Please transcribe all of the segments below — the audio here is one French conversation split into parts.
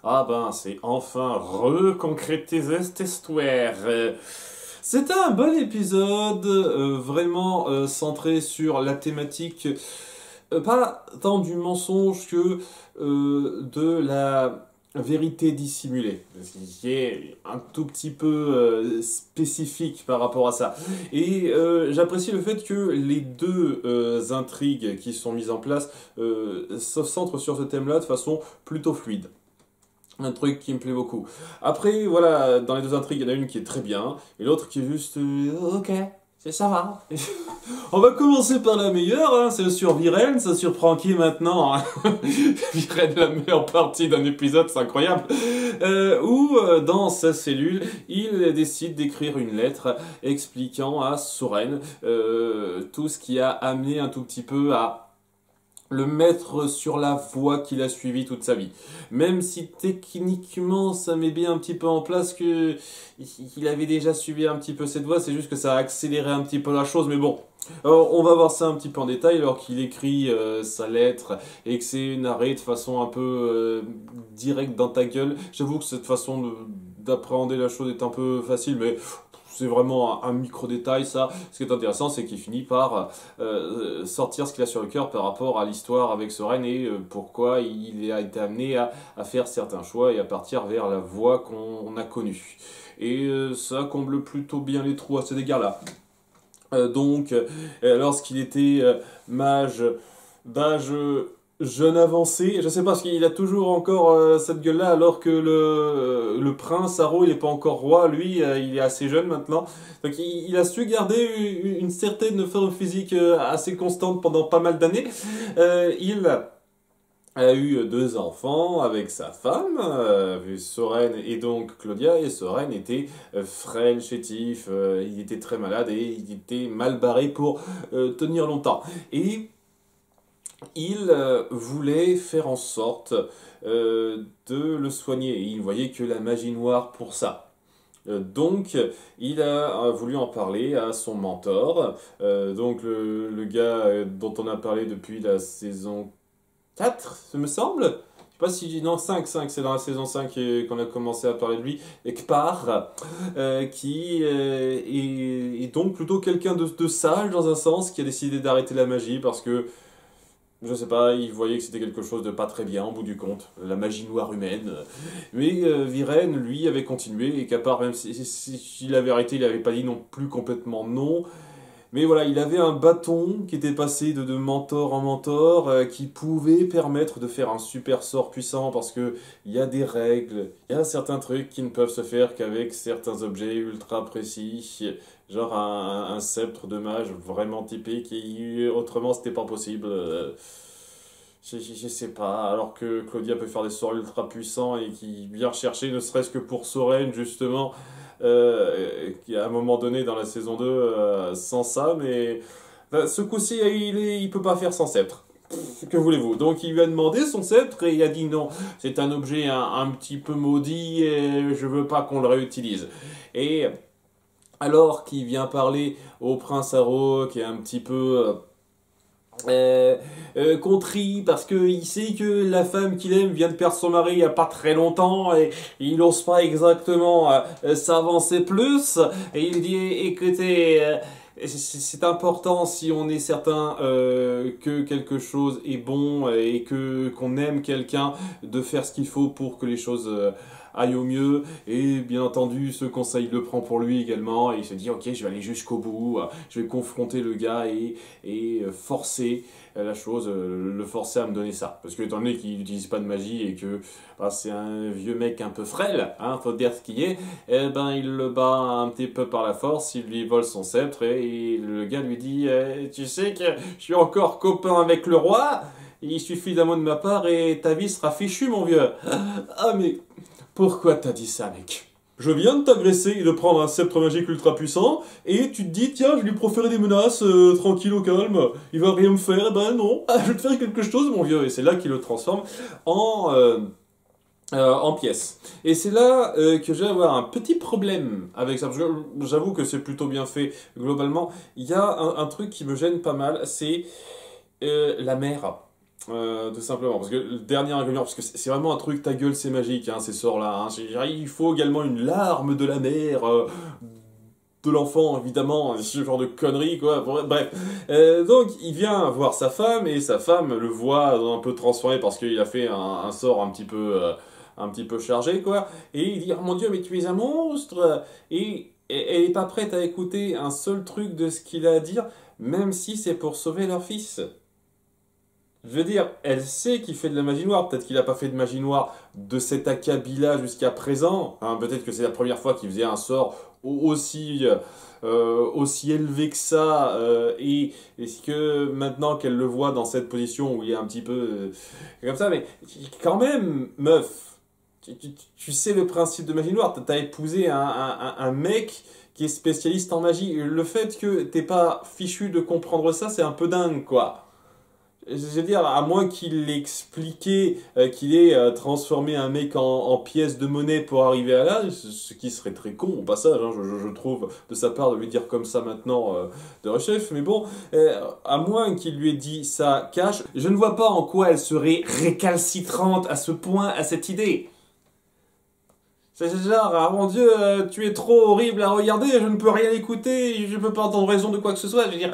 Ah ben, c'est enfin reconcrétisé cette histoire. C'était un bon épisode, vraiment centré sur la thématique, pas tant du mensonge que de la vérité dissimulée. Ce qui est un tout petit peu spécifique par rapport à ça. Et j'apprécie le fait que les deux intrigues qui sont mises en place se centrent sur ce thème-là de façon plutôt fluide. Un truc qui me plaît beaucoup. Après, voilà, dans les deux intrigues, il y en a une qui est très bien, et l'autre qui est juste ok, ça va. On va commencer par la meilleure, hein, c'est sur Viren, ça surprend qui maintenant hein. Viren, la meilleure partie d'un épisode, c'est incroyable. Où, dans sa cellule, il décide d'écrire une lettre expliquant à Soren tout ce qui a amené un tout petit peu à le mettre sur la voie qu'il a suivie toute sa vie. Même si techniquement ça met bien un petit peu en place que il avait déjà suivi un petit peu cette voie, c'est juste que ça a accéléré un petit peu la chose, mais bon. Alors, on va voir ça un petit peu en détail alors qu'il écrit sa lettre et que c'est narré de façon un peu directe dans ta gueule. J'avoue que cette façon d'appréhender la chose est un peu facile, mais c'est vraiment un micro-détail, ça. Ce qui est intéressant, c'est qu'il finit par sortir ce qu'il a sur le cœur par rapport à l'histoire avec Soren et pourquoi il a été amené à faire certains choix et à partir vers la voie qu'on a connue. Et ça comble plutôt bien les trous à cet égard-là. Donc, lorsqu'il était mage d'âge jeune avancé, je sais pas, parce qu'il a toujours encore cette gueule-là, alors que le prince Haro, il est pas encore roi, lui, il est assez jeune maintenant. Donc il a su garder une certaine forme physique assez constante pendant pas mal d'années. Il a eu deux enfants avec sa femme, Soren et donc Claudia, et Soren était frêle, chétif, il était très malade et il était mal barré pour tenir longtemps. Et il voulait faire en sorte de le soigner. Et il voyait que la magie noire pour ça. Donc, il a voulu en parler à son mentor, donc le gars dont on a parlé depuis la saison 4, ce me semble. Je sais pas si... Non, 5, c'est dans la saison 5 qu'on a commencé à parler de lui. Ekpar, qui est donc plutôt quelqu'un de sage dans un sens, qui a décidé d'arrêter la magie parce que je sais pas, il voyait que c'était quelque chose de pas très bien, au bout du compte, la magie noire humaine. Mais Viren, lui, avait continué, et qu'à part, même s'il avait arrêté, il avait pas dit non plus complètement non. Mais voilà, il avait un bâton qui était passé de mentor en mentor, qui pouvait permettre de faire un super sort puissant, parce que il y a des règles, il y a certains trucs qui ne peuvent se faire qu'avec certains objets ultra précis, genre un sceptre de mage vraiment typique, et autrement c'était pas possible. Je sais pas, alors que Claudia peut faire des sorts ultra puissants et qui vient chercher, ne serait-ce que pour Soren justement, qui à un moment donné dans la saison 2 sans ça, mais ce coup-ci il peut pas faire sans sceptre. Que voulez-vous? Donc il lui a demandé son sceptre et il a dit non, c'est un objet un petit peu maudit et je veux pas qu'on le réutilise. Et alors qu'il vient parler au prince Haro, qui est un petit peu contrit parce qu'il sait que la femme qu'il aime vient de perdre son mari il n'y a pas très longtemps et il n'ose pas exactement s'avancer plus et il dit écoutez c'est important si on est certain que quelque chose est bon et que qu'on aime quelqu'un de faire ce qu'il faut pour que les choses aillent au mieux et bien entendu ce conseil le prend pour lui également et il se dit ok je vais aller jusqu'au bout, je vais confronter le gars et forcer la chose, le forcer à me donner ça. Parce que étant donné qu'il n'utilise pas de magie et que bah, c'est un vieux mec un peu frêle, hein, faut dire ce qu'il est, eh ben il le bat un petit peu par la force, il lui vole son sceptre et le gars lui dit tu sais que je suis encore copain avec le roi, il suffit d'un mot de ma part et ta vie sera fichue mon vieux. Ah mais pourquoi t'as dit ça mec? Je viens de t'agresser et de prendre un sceptre magique ultra puissant, et tu te dis, tiens, je vais lui proférer des menaces, tranquille au calme, il va rien me faire, eh ben non, je vais te faire quelque chose, mon vieux. Et c'est là qu'il le transforme en pièces. Et c'est là que je vais avoir un petit problème avec ça, parce que j'avoue que c'est plutôt bien fait globalement. Il y a un truc qui me gêne pas mal, c'est la mère. Tout simplement, parce que le dernier ingrédient, parce que c'est vraiment un truc, ta gueule c'est magique, hein, ces sorts-là. Hein. Il faut également une larme de la mère, de l'enfant, évidemment, ce genre de conneries, quoi. Bref. Donc, il vient voir sa femme, et sa femme le voit un peu transformé parce qu'il a fait un sort un petit peu chargé, quoi. Et il dit, oh mon Dieu, mais tu es un monstre! Et elle est pas prête à écouter un seul truc de ce qu'il a à dire, même si c'est pour sauver leur fils. Je veux dire, elle sait qu'il fait de la magie noire. Peut-être qu'il n'a pas fait de magie noire de cet acabit-là jusqu'à présent. Hein, peut-être que c'est la première fois qu'il faisait un sort aussi élevé que ça. Et est-ce que maintenant qu'elle le voit dans cette position où il est un petit peu comme ça, mais quand même, meuf, tu sais le principe de magie noire. T'as épousé un mec qui est spécialiste en magie. Le fait que t'aies pas fichu de comprendre ça, c'est un peu dingue, quoi. Je veux dire, à moins qu'il ait expliqué qu'il ait transformé un mec en pièce de monnaie pour arriver à là, ce qui serait très con au passage, hein, je trouve, de sa part de lui dire comme ça maintenant de rechef, mais bon, à moins qu'il lui ait dit ça cash, je ne vois pas en quoi elle serait récalcitrante à ce point à cette idée. C'est genre, ah mon Dieu, tu es trop horrible à regarder, je ne peux rien écouter, je ne peux pas entendre raison de quoi que ce soit, je veux dire...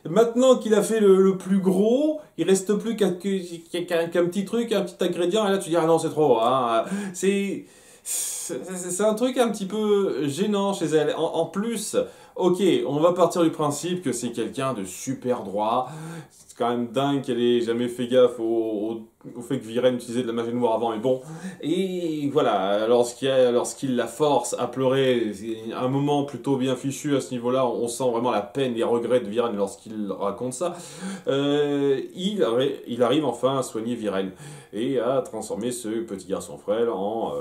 Maintenant qu'il a fait le plus gros, il reste plus qu'un petit truc, un petit ingrédient, et là tu dis, ah non, c'est trop. Hein. C'est un truc un petit peu gênant chez elle. En plus, ok, on va partir du principe que c'est quelqu'un de super droit. C'est quand même dingue qu'elle ait jamais fait gaffe au fait que Viren utilisait de la magie noire avant, mais bon. Et voilà, lorsqu'il la force à pleurer, c'est un moment plutôt bien fichu à ce niveau-là, on sent vraiment la peine, les regrets de Viren lorsqu'il raconte ça. Il arrive enfin à soigner Viren et à transformer ce petit garçon frêle en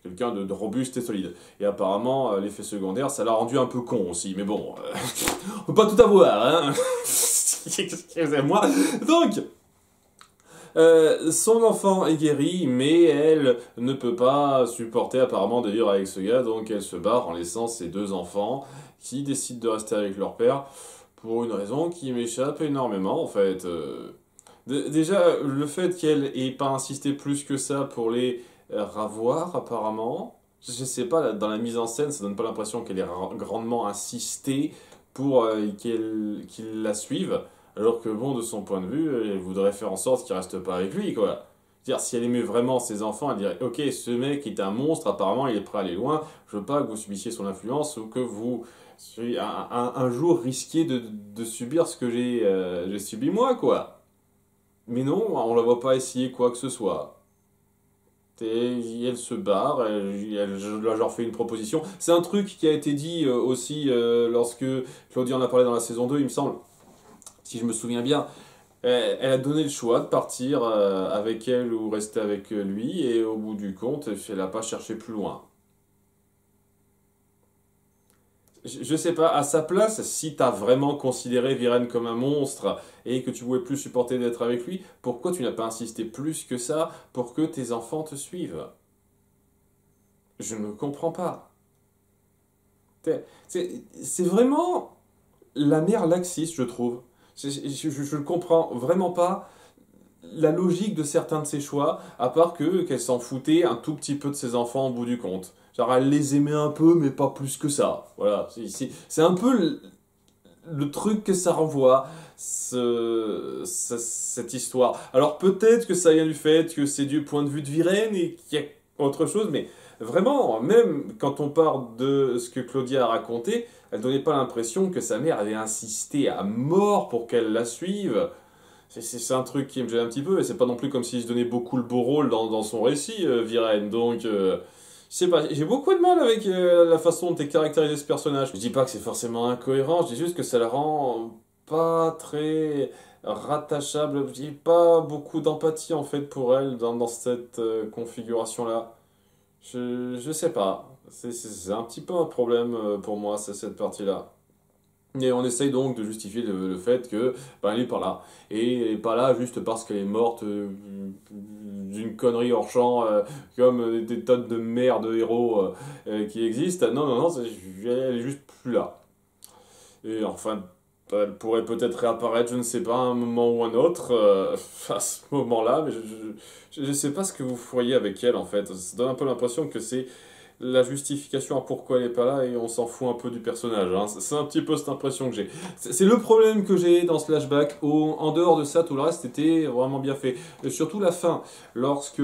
quelqu'un de robuste et solide. Et apparemment, l'effet secondaire, ça l'a rendu un peu con aussi, mais bon, on peut pas tout avoir, hein. Excusez-moi. Donc, son enfant est guéri, mais elle ne peut pas supporter apparemment de vivre avec ce gars, donc elle se barre en laissant ses deux enfants qui décident de rester avec leur père pour une raison qui m'échappe énormément en fait. Déjà, le fait qu'elle ait pas insisté plus que ça pour les ravoir apparemment, je sais pas, dans la mise en scène, ça donne pas l'impression qu'elle ait grandement insisté pour qu'il la suive. Alors que bon, de son point de vue, elle voudrait faire en sorte qu'il reste pas avec lui, quoi. C'est-à-dire, si elle aimait vraiment ses enfants, elle dirait, ok, ce mec est un monstre, apparemment il est prêt à aller loin, je veux pas que vous subissiez son influence ou que vous, un jour, risquiez de subir ce que j'ai subi moi, quoi. Mais non, on la voit pas essayer quoi que ce soit. Elle se barre, je leur fais une proposition. C'est un truc qui a été dit aussi lorsque Claudia en a parlé dans la saison 2, il me semble, si je me souviens bien. Elle a donné le choix de partir avec elle ou rester avec lui, et au bout du compte, elle n'a pas cherché plus loin. Je sais pas, à sa place, si t'as vraiment considéré Viren comme un monstre et que tu pouvais plus supporter d'être avec lui, pourquoi tu n'as pas insisté plus que ça pour que tes enfants te suivent? Je ne comprends pas. C'est vraiment la mère laxiste, je trouve. Je ne comprends vraiment pas la logique de certains de ses choix, à part qu'elle s'en foutait un tout petit peu de ses enfants au bout du compte. Genre, elle les aimait un peu, mais pas plus que ça. Voilà, c'est un peu le truc que ça renvoie, cette histoire. Alors peut-être que ça vient du fait que c'est du point de vue de Viren et qu'il y a autre chose, mais vraiment, même quand on parle de ce que Claudia a raconté, elle donnait pas l'impression que sa mère avait insisté à mort pour qu'elle la suive. C'est un truc qui me gêne un petit peu, et c'est pas non plus comme s'il se donnait beaucoup le beau rôle dans son récit, Viren. Donc, je sais pas, j'ai beaucoup de mal avec la façon dont est caractérisé ce personnage. Je dis pas que c'est forcément incohérent, je dis juste que ça le rend pas très rattachable. J'ai pas beaucoup d'empathie en fait pour elle dans cette configuration-là. Je sais pas, c'est un petit peu un problème pour moi, c'est cette partie-là. Et on essaye donc de justifier le fait que ben, elle est pas là. Et elle est pas là juste parce qu'elle est morte d'une connerie hors champ, comme des tonnes de merde de héros qui existent. Non, elle est juste plus là. Et enfin, Elle pourrait peut-être réapparaître, je ne sais pas, à un moment ou un autre, à ce moment-là, mais je ne sais pas ce que vous feriez avec elle, en fait. Ça donne un peu l'impression que c'est la justification à pourquoi elle n'est pas là et on s'en fout un peu du personnage, hein. C'est un petit peu cette impression que j'ai. C'est le problème que j'ai dans ce flashback. En dehors de ça, tout le reste était vraiment bien fait. Et surtout la fin, lorsque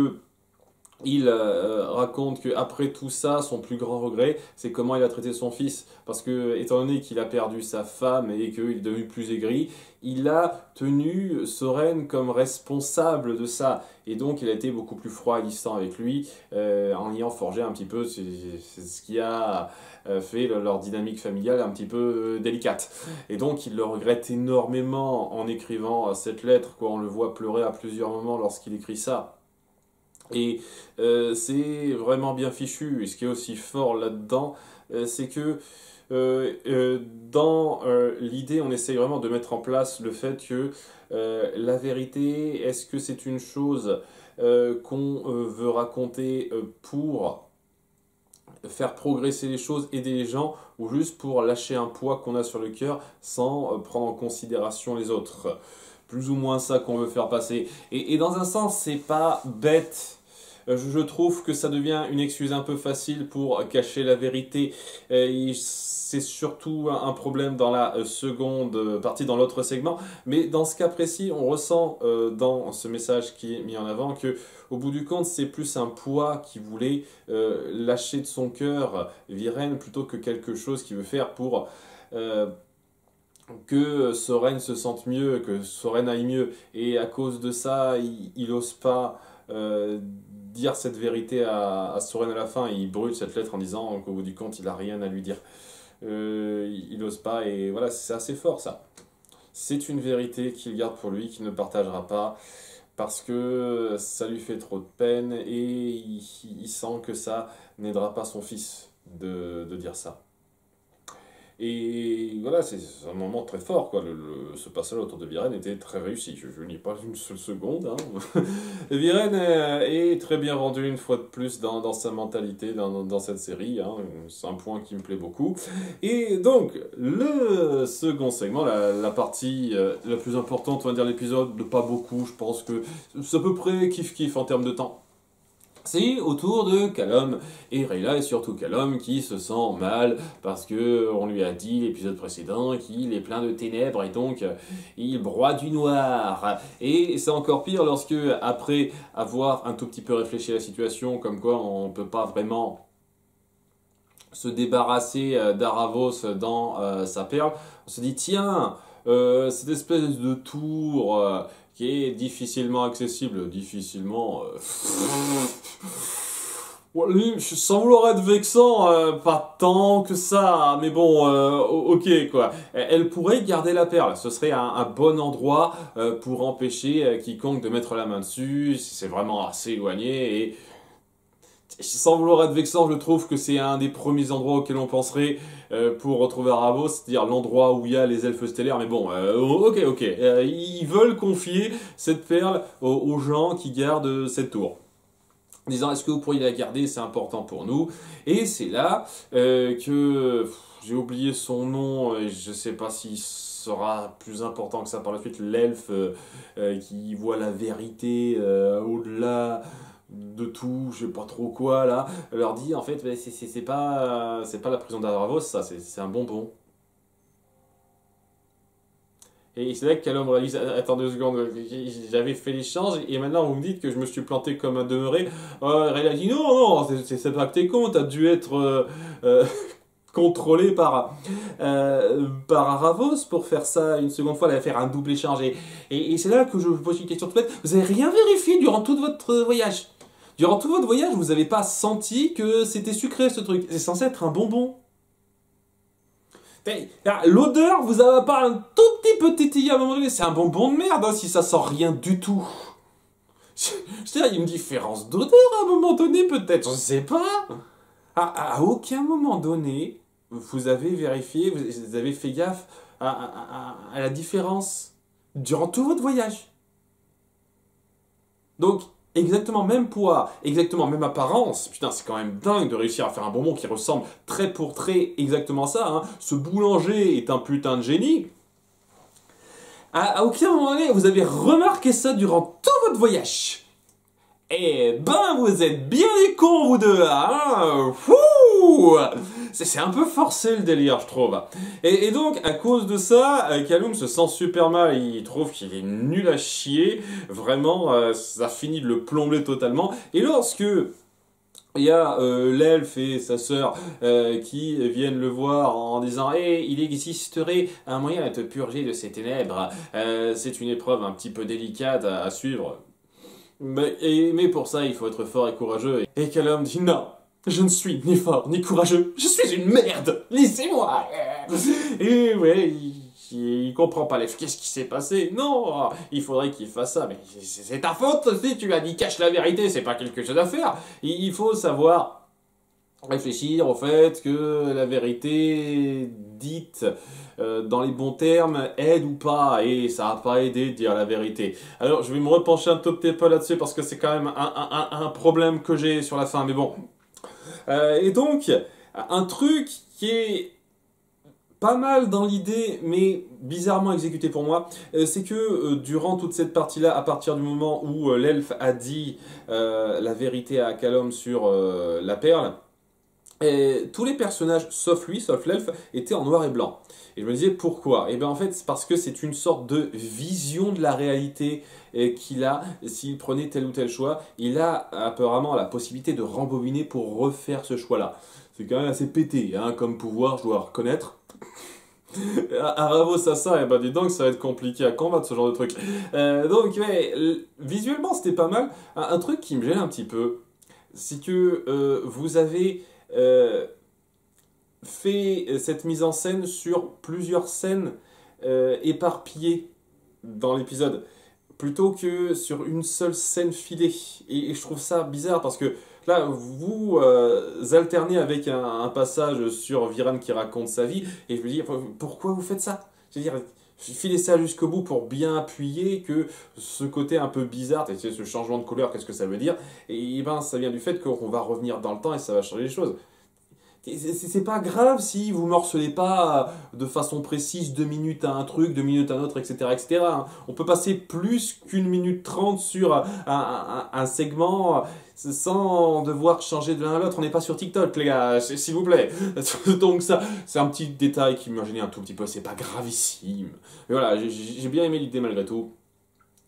il raconte qu'après tout ça, son plus grand regret, c'est comment il a traité son fils. Parce que, étant donné qu'il a perdu sa femme et qu'il est devenu plus aigri, il a tenu Soren comme responsable de ça. Et donc, il a été beaucoup plus froid et distant avec lui, en ayant forgé un petit peu c'est ce qui a fait leur dynamique familiale un petit peu délicate. Et donc, il le regrette énormément en écrivant cette lettre, quoi. On le voit pleurer à plusieurs moments lorsqu'il écrit ça. Et c'est vraiment bien fichu. Et ce qui est aussi fort là-dedans, c'est que dans l'idée, on essaye vraiment de mettre en place le fait que la vérité, est-ce que c'est une chose qu'on veut raconter pour faire progresser les choses, aider les gens, ou juste pour lâcher un poids qu'on a sur le cœur sans prendre en considération les autres. Plus ou moins ça qu'on veut faire passer. Et dans un sens, c'est pas bête. Je trouve que ça devient une excuse un peu facile pour cacher la vérité. C'est surtout un problème dans la seconde partie, dans l'autre segment. Mais dans ce cas précis, on ressent dans ce message qui est mis en avant que, au bout du compte, c'est plus un poids qu'il voulait lâcher de son cœur, Viren, plutôt que quelque chose qu'il veut faire pour que Soren se sente mieux, que Soren aille mieux. Et à cause de ça, il n'ose pas dire cette vérité à Soren à la fin. Il brûle cette lettre en disant qu'au bout du compte, il n'a rien à lui dire. Il n'ose pas, et voilà, c'est assez fort ça. C'est une vérité qu'il garde pour lui, qu'il ne partagera pas, parce que ça lui fait trop de peine, et il sent que ça n'aidera pas son fils de dire ça. Et voilà, c'est un moment très fort, quoi. Ce passage autour de Viren était très réussi. Je n'y ai pas une seule seconde, hein. Viren est très bien rendu une fois de plus dans sa mentalité, dans cette série, hein. C'est un point qui me plaît beaucoup. Et donc, le second segment, la partie la plus importante, on va dire l'épisode, de pas beaucoup, je pense que c'est à peu près kiff-kiff en termes de temps. C'est autour de Callum et Rayla, et surtout Callum qui se sent mal parce que on lui a dit l'épisode précédent qu'il est plein de ténèbres et donc il broie du noir. Et c'est encore pire lorsque, après avoir un tout petit peu réfléchi à la situation, comme quoi on ne peut pas vraiment se débarrasser d'Aravos dans sa perle, on se dit tiens, cette espèce de tour qui est difficilement accessible, difficilement... sans vouloir être vexant, pas tant que ça, mais bon, ok quoi. Elle pourrait garder la perle, ce serait un bon endroit pour empêcher quiconque de mettre la main dessus, si c'est vraiment assez éloigné, et sans vouloir être vexant, je trouve que c'est un des premiers endroits auxquels on penserait pour retrouver Aravos, c'est-à-dire l'endroit où il y a les elfes stellaires, mais bon, ok, ils veulent confier cette perle aux gens qui gardent cette tour. En disant, est-ce que vous pourriez la garder, c'est important pour nous. Et c'est là que j'ai oublié son nom, et je sais pas s'il sera plus important que ça par la suite, l'elfe qui voit la vérité au-delà de tout, je sais pas trop quoi là, leur dit en fait c'est pas la prison d'Aravos, ça c'est un bonbon. Et c'est là que Callum réalise, attends 2 secondes, j'avais fait l'échange et maintenant vous me dites que je me suis planté comme un demeuré. Elle a dit non, c'est pas que t'es con, t'as dû être contrôlé par Aravos pour faire ça une seconde fois, elle va faire un double échange. Et c'est là que je vous pose une question toute bête, vous avez rien vérifié durant tout votre voyage? Durant tout votre voyage, vous n'avez pas senti que c'était sucré ce truc? C'est censé être un bonbon. L'odeur vous a pas un tout petit peu titillé à un moment donné. C'est un bonbon de merde hein, si ça sent rien du tout. Je veux dire, il y a une différence d'odeur à un moment donné peut-être, je sais pas. À aucun moment donné, vous avez vérifié, vous avez fait gaffe à la différence durant tout votre voyage. Donc, exactement même poids, exactement même apparence. Putain, c'est quand même dingue de réussir à faire un bonbon qui ressemble trait pour trait exactement à ça. Hein. Ce boulanger est un putain de génie. à aucun moment donné, vous avez remarqué ça durant tout votre voyage. Eh ben, vous êtes bien les cons, vous deux, hein. Fouh. C'est un peu forcé le délire, je trouve. Et donc, à cause de ça, Kaloum se sent super mal. Il trouve qu'il est nul à chier. Vraiment, ça finit de le plomber totalement. Et lorsque il y a l'elfe et sa sœur qui viennent le voir en disant hey, il existerait un moyen de te purger de ces ténèbres. C'est une épreuve un petit peu délicate à suivre. Mais pour ça, il faut être fort et courageux. Et Callum dit non, je ne suis ni fort ni courageux. Je suis une merde. Laissez-moi. Et ouais, il comprend pas qu'est-ce qui s'est passé. Non, il faudrait qu'il fasse ça. Mais c'est ta faute aussi. Tu as dit cache la vérité. C'est pas quelque chose à faire. Il faut savoir réfléchir au fait que la vérité dite dans les bons termes aide ou pas, et ça n'a pas aidé de dire la vérité. Alors je vais me repencher un tout petit peu là-dessus parce que c'est quand même un problème que j'ai sur la fin, mais bon. Et donc, un truc qui est pas mal dans l'idée, mais bizarrement exécuté pour moi, c'est que durant toute cette partie-là, à partir du moment où l'elfe a dit la vérité à Callum sur la perle, et tous les personnages, sauf lui, sauf l'elfe, étaient en noir et blanc. Et je me disais pourquoi? Et bien en fait, c'est parce que c'est une sorte de vision de la réalité qu'il a. S'il prenait tel ou tel choix, il a apparemment la possibilité de rembobiner pour refaire ce choix-là. C'est quand même assez pété, hein, comme pouvoir, je dois reconnaître. Aravos à ça, et ben dis donc, ça va être compliqué à combattre ce genre de truc. Donc, ouais, visuellement, c'était pas mal. Un truc qui me gêne un petit peu, c'est que vous avez fait cette mise en scène sur plusieurs scènes éparpillées dans l'épisode, plutôt que sur une seule scène filée. Et je trouve ça bizarre parce que là, vous alternez avec un passage sur Viran qui raconte sa vie, et je me dis, pourquoi vous faites ça? Je veux dire, filez ça jusqu'au bout pour bien appuyer que ce côté un peu bizarre, ce changement de couleur, qu'est-ce que ça veut dire? Et ben, ça vient du fait qu'on va revenir dans le temps et ça va changer les choses. C'est pas grave si vous morcelez pas de façon précise 2 minutes à un truc, 2 minutes à un autre, etc. etc. On peut passer plus qu'une minute 30 sur un segment sans devoir changer de l'un à l'autre. On n'est pas sur TikTok, les gars, s'il vous plaît. Donc ça, c'est un petit détail qui me gênait un tout petit peu, c'est pas gravissime. Mais voilà, j'ai bien aimé l'idée malgré tout.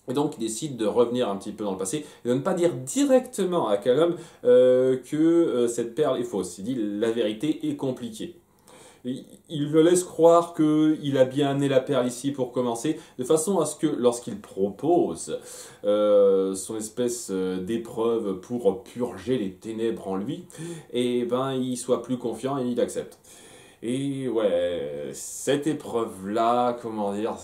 Et donc, il décide de revenir un petit peu dans le passé et de ne pas dire directement à Callum que cette perle est fausse. Il dit la vérité est compliquée. Il le laisse croire qu'il a bien amené la perle ici pour commencer, de façon à ce que lorsqu'il propose son espèce d'épreuve pour purger les ténèbres en lui, et ben, il soit plus confiant et il accepte. Et ouais, cette épreuve-là, comment dire,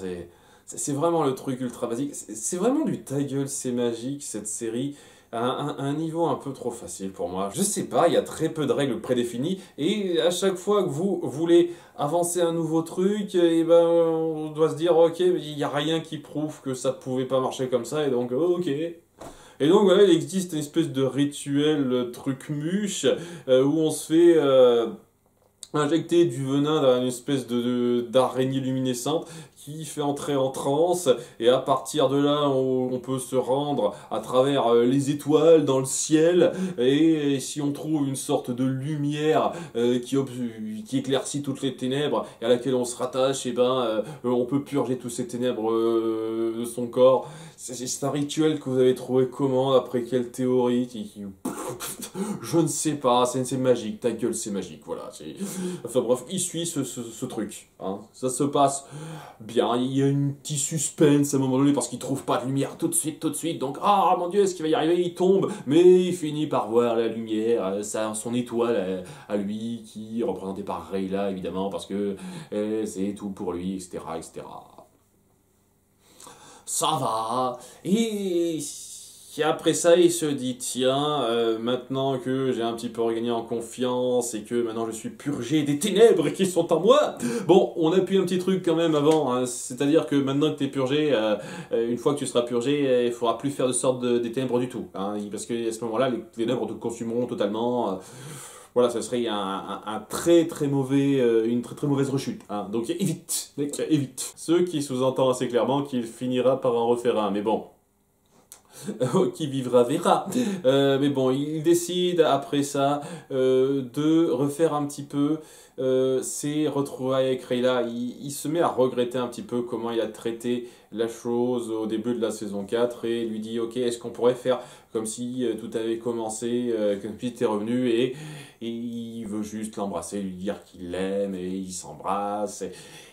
c'est vraiment le truc ultra basique. C'est vraiment du ta gueule, c'est magique, cette série. À un niveau un peu trop facile pour moi. Je sais pas, il y a très peu de règles prédéfinies. Et à chaque fois que vous voulez avancer un nouveau truc, et ben, on doit se dire, ok, il n'y a rien qui prouve que ça pouvait pas marcher comme ça. Et donc, ok. Et donc voilà, il existe une espèce de rituel truc muche où on se fait injecter du venin dans une espèce d'araignée luminescente qui fait entrer en transe, et à partir de là on peut se rendre à travers les étoiles dans le ciel, et si on trouve une sorte de lumière qui éclaircit toutes les ténèbres et à laquelle on se rattache, et ben on peut purger toutes ces ténèbres de son corps. C'est un rituel que vous avez trouvé comment, après quelle théorie je ne sais pas, c'est magique, ta gueule c'est magique, voilà. Enfin bref, il suit ce truc, hein. Ça se passe bien, il y a un petit suspense à un moment donné parce qu'il trouve pas de lumière tout de suite, donc ah mon dieu, est-ce qu'il va y arriver? Il tombe, mais il finit par voir la lumière, son étoile à lui, qui est représentée par Rayla évidemment, parce que c'est tout pour lui, etc., etc. Ça va, et après ça, il se dit, tiens, maintenant que j'ai un petit peu regagné en confiance et que maintenant je suis purgé des ténèbres qui sont en moi, bon, on appuie un petit truc quand même avant, hein, c'est-à-dire que maintenant que tu es purgé, une fois que tu seras purgé, il ne faudra plus faire de sorte des ténèbres du tout, hein, parce que à ce moment-là, les ténèbres te consumeront totalement. Voilà, ce serait un très très mauvais, une très très mauvaise rechute. Hein. Donc évite, mec, évite. Ce qui sous-entend assez clairement qu'il finira par en refaire un, mais bon. Qui vivra verra. Mais bon, il décide après ça de refaire un petit peu ses retrouvailles avec Rayla. Il se met à regretter un petit peu comment il a traité la chose au début de la saison 4 et lui dit ok, est-ce qu'on pourrait faire comme si tout avait commencé, comme si tu es revenu et il veut juste l'embrasser, lui dire qu'il l'aime et ils s'embrassent.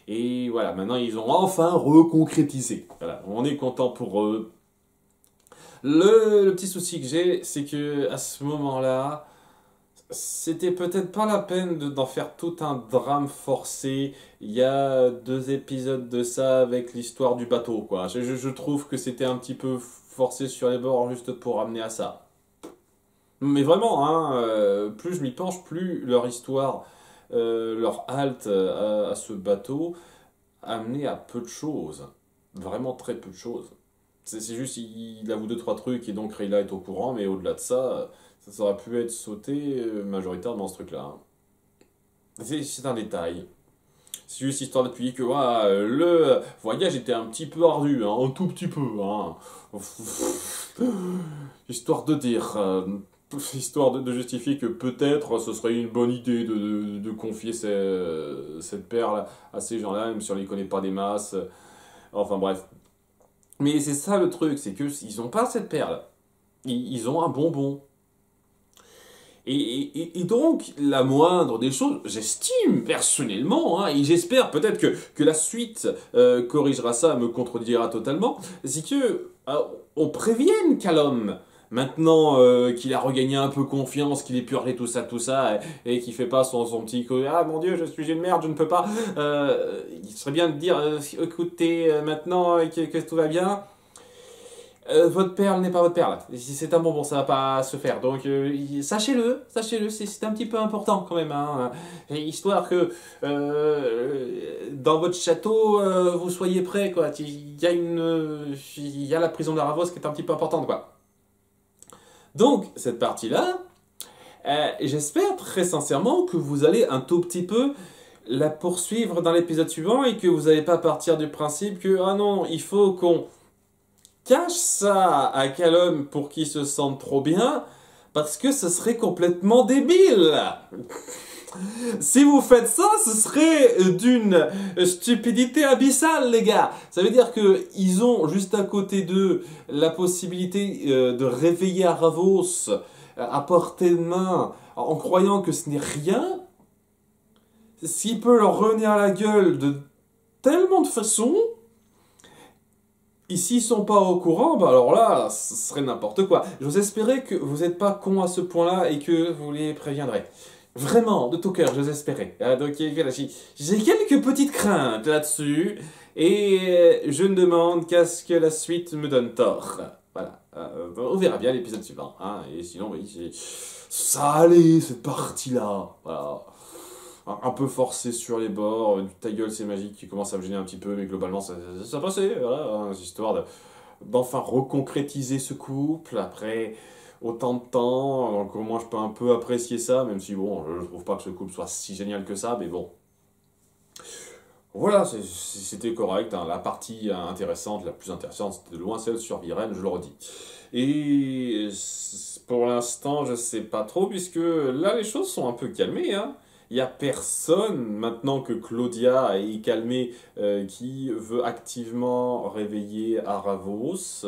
Et voilà, maintenant ils ont enfin reconcrétisé. Voilà, on est content pour eux. Le petit souci que j'ai, c'est que à ce moment-là, c'était peut-être pas la peine d'en faire tout un drame forcé. Il y a 2 épisodes de ça avec l'histoire du bateau, quoi. Je trouve que c'était un petit peu forcé sur les bords juste pour amener à ça. Mais vraiment, hein, plus je m'y penche, plus leur histoire, leur halte à ce bateau, amenait à peu de choses. Vraiment très peu de choses. C'est juste, il avoue 2-3 trucs et donc Rayla est au courant, mais au-delà de ça, ça aurait pu être sauté majoritairement dans ce truc-là. Hein. C'est un détail. C'est juste histoire d'appuyer que voilà, le voyage était un petit peu ardu, hein, un tout petit peu. Hein. Histoire de dire, histoire de justifier que peut-être ce serait une bonne idée de confier cette perle à ces gens-là, même si on les connaît pas des masses. Enfin bref. Mais c'est ça le truc, c'est qu'ils n'ont pas cette perle. Ils ont un bonbon. Et donc, la moindre des choses, j'estime personnellement, hein, et j'espère peut-être que la suite corrigera ça, me contredira totalement, c'est que on prévienne Callum. Maintenant qu'il a regagné un peu confiance, qu'il est purgé tout ça, et qu'il fait pas son petit coup, ah mon Dieu, je suis une merde, je ne peux pas. Il serait bien de dire, écoutez, maintenant que tout va bien, votre perle n'est pas votre perle. C'est un bonbon, ça va pas se faire. Donc sachez-le, c'est un petit peu important quand même. Hein. Histoire que dans votre château, vous soyez prêts, quoi. Il y a la prison d'Aravos qui est un petit peu importante, quoi. Donc, cette partie-là, j'espère très sincèrement que vous allez un tout petit peu la poursuivre dans l'épisode suivant et que vous n'allez pas partir du principe que, ah non, il faut qu'on cache ça à Callum pour qu'il se sente trop bien, parce que ce serait complètement débile. Si vous faites ça, ce serait d'une stupidité abyssale, les gars. Ça veut dire que ils ont juste à côté d'eux la possibilité de réveiller Aravos à portée de main en croyant que ce n'est rien. S'il peut leur revenir à la gueule de tellement de façons, et s'ils sont pas au courant, bah alors là, ce serait n'importe quoi. J'ose espérer que vous n'êtes pas cons à ce point-là et que vous les préviendrez. Vraiment, de tout cœur, j'ose espérer. Donc voilà, j'ai quelques petites craintes là-dessus, et je ne demande qu'à ce que la suite me donne tort. Voilà, on verra bien l'épisode suivant. Hein, et sinon, oui, ça allait, cette partie-là. Voilà. Un peu forcé sur les bords, du ta gueule c'est magique qui commence à me gêner un petit peu, mais globalement ça passait, voilà, hein, histoire d'enfin reconcrétiser ce couple après autant de temps, donc au moins je peux un peu apprécier ça, même si bon, je trouve pas que ce couple soit si génial que ça, mais bon. Voilà, c'était correct, hein. La partie intéressante, la plus intéressante, c'était de loin celle sur Viren, je le redis. Et pour l'instant, je sais pas trop, puisque là les choses sont un peu calmées, hein. Il n'y a personne, maintenant que Claudia est calmée, qui veut activement réveiller Aravos.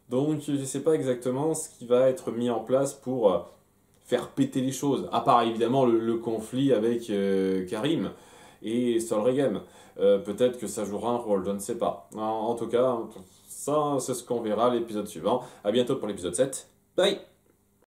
Donc je ne sais pas exactement ce qui va être mis en place pour faire péter les choses. À part évidemment le conflit avec Karim et Solregem. Peut-être que ça jouera un rôle, je ne sais pas. En tout cas, ça c'est ce qu'on verra l'épisode suivant. A bientôt pour l'épisode 7. Bye!